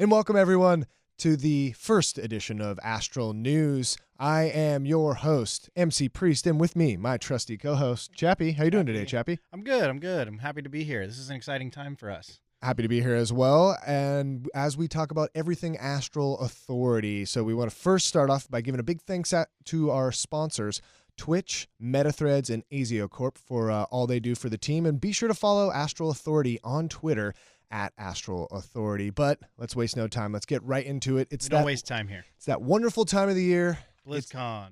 And welcome, everyone, to the first edition of Astral News. I am your host, MC Priest, and with me, my trusty co-host, Chappie. How you doing today, Chappie? I'm good. I'm happy to be here. This is an exciting time for us. Happy to be here as well. And as we talk about everything Astral Authority, so we want to first start off by giving a big thanks to our sponsors, Twitch, MetaThreads, and Azio Corp for all they do for the team. And be sure to follow Astral Authority on Twitter at Astral Authority. But let's waste no time. Let's get right into it. Don't waste time here. It's that wonderful time of the year. BlizzCon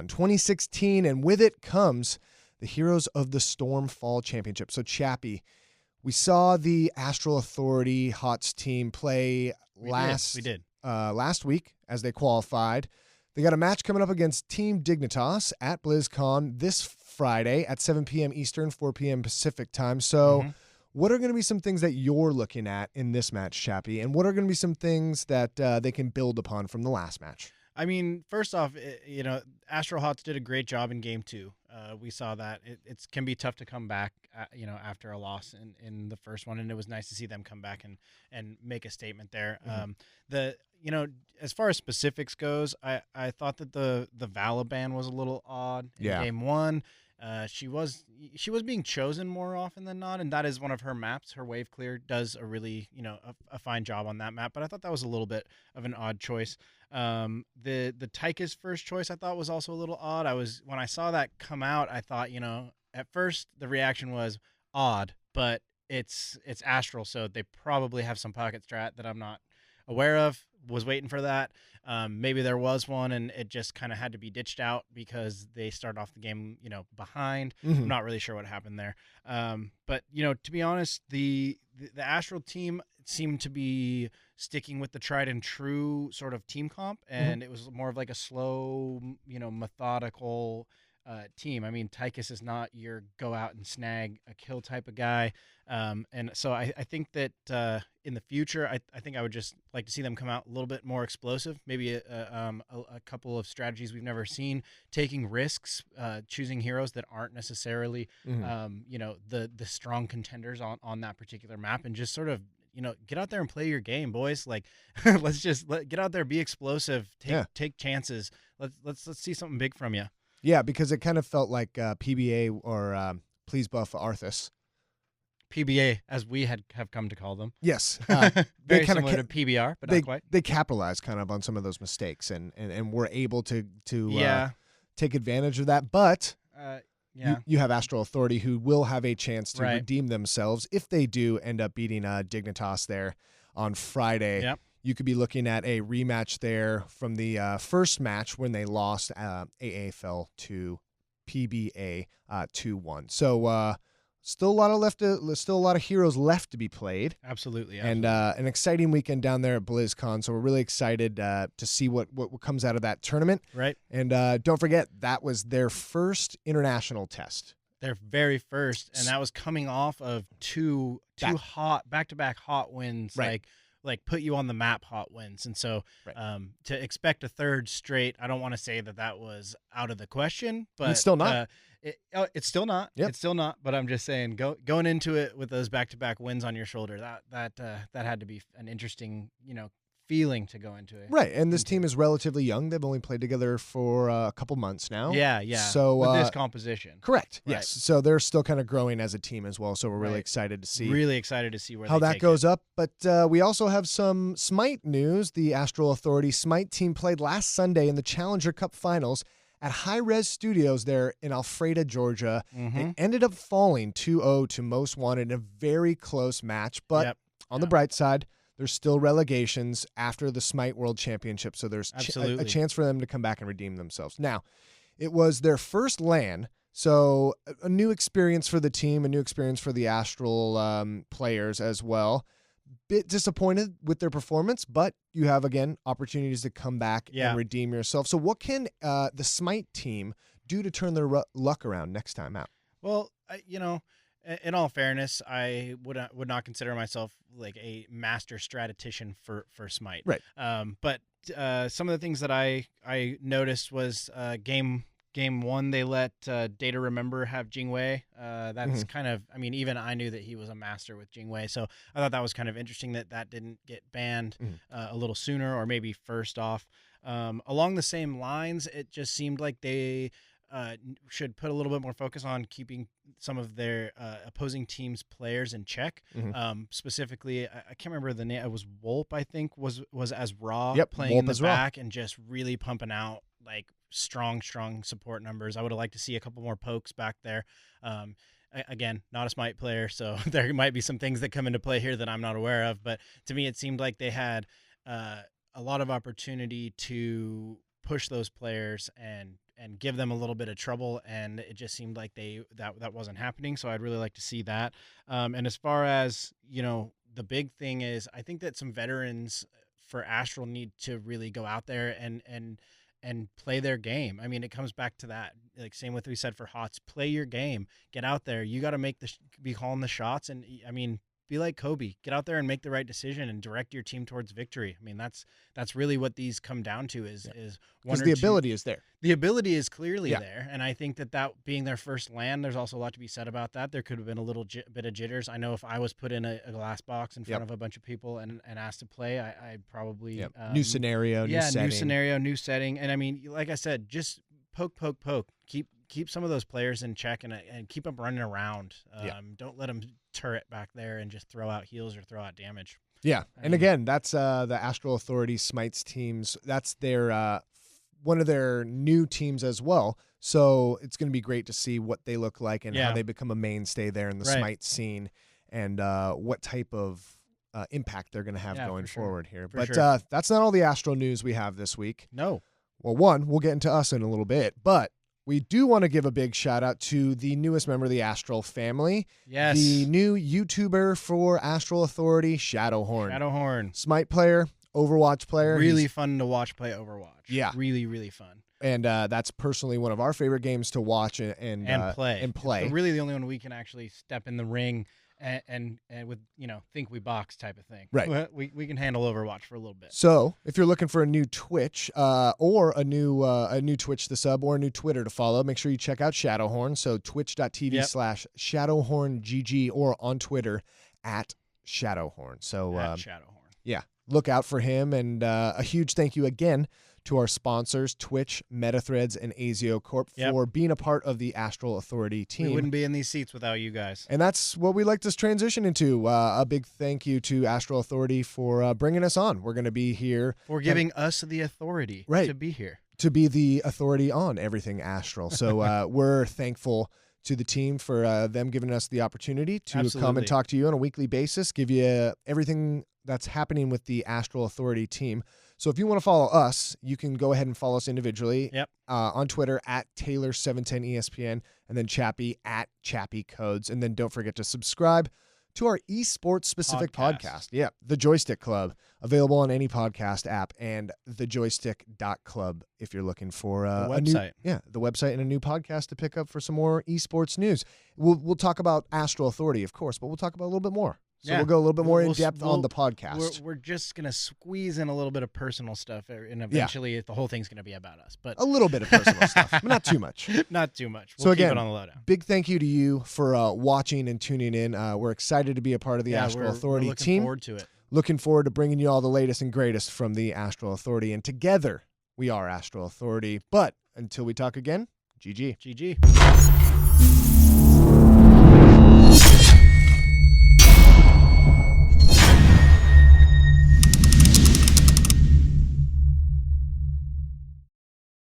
2016, and with it comes the Heroes of the Stormfall Championship. So, Chappie, we saw the Astral Authority HOTS team play last week as they qualified. They got a match coming up against Team Dignitas at BlizzCon this Friday at 7 p.m. Eastern, 4 p.m. Pacific time. So what are going to be some things that you're looking at in this match, Chappie? And what are going to be some things that they can build upon from the last match? I mean, first off, Astral HOTS did a great job in Game 2. We saw that. It can be tough to come back, after a loss in the first one, and it was nice to see them come back and make a statement there. As far as specifics goes, I thought that the Vala ban was a little odd in Game 1. She was being chosen more often than not, and that is one of her maps. Her wave clear does a really a fine job on that map, but I thought that was a little bit of an odd choice. The Tychus first choice I thought was also a little odd. When I saw that come out, I thought, at first the reaction was odd, but it's Astral, so they probably have some pocket strat that I'm not aware of. Was waiting for that. Maybe there was one and it just kind of had to be ditched out because they started off the game, behind. I'm not really sure what happened there. But to be honest, the Astral team seemed to be sticking with the tried and true sort of team comp, and it was more of like a slow, methodical team. I mean, Tychus is not your go out and snag a kill type of guy. And so I think that in the future, I think I would just like to see them come out a little bit more explosive, maybe a couple of strategies we've never seen, taking risks, choosing heroes that aren't necessarily, the strong contenders on that particular map, and just sort of, get out there and play your game, boys. Like, let's get out there, be explosive, take chances. Let's see something big from you. Yeah, because it kind of felt like PBA or Please Buff Arthas. PBA, as we have come to call them. Yes. Very similar to PBR, but not quite. They capitalized kind of on some of those mistakes and were able to take advantage of that. But you have Astral Authority, who will have a chance to redeem themselves if they do end up beating Dignitas there on Friday. Yep. You could be looking at a rematch there from the first match when they lost. AA fell to PBA 2-1. So still a lot of heroes left to be played. Absolutely. And an exciting weekend down there at BlizzCon. So we're really excited to see what comes out of that tournament. Right. And don't forget, that was their first international test. Their very first, and that was coming off of two hot back-to-back hot wins. Right. Like put you on the map hot wins. And so to expect a third straight, I don't want to say that was out of the question, but it's still not. It's still not. Yep. It's still not. But I'm just saying, going into it with those back-to-back wins on your shoulder, that had to be an interesting, feeling to go into it. Right, and this team is relatively young. They've only played together for a couple months now. Yeah. So with this composition. Correct. Right. Yes. So they're still kind of growing as a team as well. So we're really excited to see. Where how that goes up. But we also have some Smite news. The Astral Authority Smite team played last Sunday in the Challenger Cup Finals at High Res Studios there in Alpharetta, Georgia. They ended up falling 2-0 to Most Wanted in a very close match. But on the bright side, there's still relegations after the Smite World Championship, so there's a chance for them to come back and redeem themselves. Now, it was their first LAN, so a new experience for the team, a new experience for the Astral players as well. Bit disappointed with their performance, but you have, again, opportunities to come back and redeem yourself. So what can the Smite team do to turn their luck around next time out? Well, in all fairness, I would not consider myself like a master strategician for Smite. Right. But some of the things that I noticed was game Game 1, they let Data Remember have Jingwei. That's kind of, I mean, even I knew that he was a master with Jingwei, so I thought that was kind of interesting that didn't get banned a little sooner, or maybe first off. Along the same lines, it just seemed like they should put a little bit more focus on keeping some of their opposing team's players in check. Specifically, I can't remember the name. It was Wolp, I think, was as Raw, playing Wolp in the as Raw. back and just really pumping out like strong support numbers. I would have liked to see a couple more pokes back there. Again, not a Smite player, so there might be some things that come into play here that I'm not aware of. But to me, it seemed like they had a lot of opportunity to push those players and give them a little bit of trouble, and it just seemed like that wasn't happening. So I'd really like to see that. And as far as, you know, the big thing is, I think that some veterans for Astral need to really go out there and play their game. I mean, it comes back to that, like same with what we said for HOTS, play your game, get out there. You got to be calling the shots. And I mean, be like Kobe, get out there and make the right decision and direct your team towards victory. I mean, that's really what these come down to is because the ability is there. The ability is clearly there. And I think that being their first LAN, there's also a lot to be said about that. There could have been a little bit of jitters. I know if I was put in a glass box in front of a bunch of people and asked to play, I'd probably new scenario, new setting. New scenario, new setting. And I mean, like I said, just poke. Keep some of those players in check and keep them running around. Don't let them turret back there and just throw out heals or throw out damage. Yeah, and again, that's the Astral Authority Smites teams. That's their one of their new teams as well. So it's going to be great to see what they look like and how they become a mainstay there in the Smite scene, and what type of impact they're going to have going forward here. But that's not all the Astral news we have this week. No. Well, one, we'll get into us in a little bit, but we do want to give a big shout out to the newest member of the Astral family. Yes. The new YouTuber for Astral Authority, Shadowhorn. Shadowhorn. Smite player, Overwatch player. Really fun to watch play Overwatch. Yeah. Really, really fun. And that's personally one of our favorite games to watch and play. It's really the only one we can actually step in the ring and with, think we box type of thing. Right. We can handle Overwatch for a little bit. So if you're looking for a new Twitch or a new Twitch to sub or a new Twitter to follow, make sure you check out Shadowhorn. So twitch.tv/ShadowhornGG or on Twitter @Shadowhorn. So at Shadowhorn. Yeah, look out for him. And a huge thank you again to our sponsors, Twitch, MetaThreads, and Azio Corp, for being a part of the Astral Authority team. We wouldn't be in these seats without you guys. And that's what we like to transition into. A big thank you to Astral Authority for bringing us on. We're going to be here. For giving us the authority to be here. To be the authority on everything Astral. So we're thankful to the team for them giving us the opportunity to come and talk to you on a weekly basis, give you everything that's happening with the Astral Authority team. So if you want to follow us, you can go ahead and follow us individually on Twitter @Taylor710ESPN, and then Chappie @ChappieCodes. And then don't forget to subscribe to our esports specific podcast. Yeah, The Joystick Club, available on any podcast app, and thejoystick.club if you're looking for the website. The website and a new podcast to pick up for some more esports news. We'll talk about Astral Authority, of course, but we'll talk about a little bit more. So we'll go a little bit more in depth on the podcast. We're just going to squeeze in a little bit of personal stuff, and eventually the whole thing's going to be about us. But a little bit of personal stuff, but not too much. Not too much. So keep again, it on the lowdown. Big thank you to you for watching and tuning in. We're excited to be a part of the Astral Authority we're looking team. Forward to it. Looking forward to bringing you all the latest and greatest from the Astral Authority. And together, we are Astral Authority. But until we talk again, GG. GG.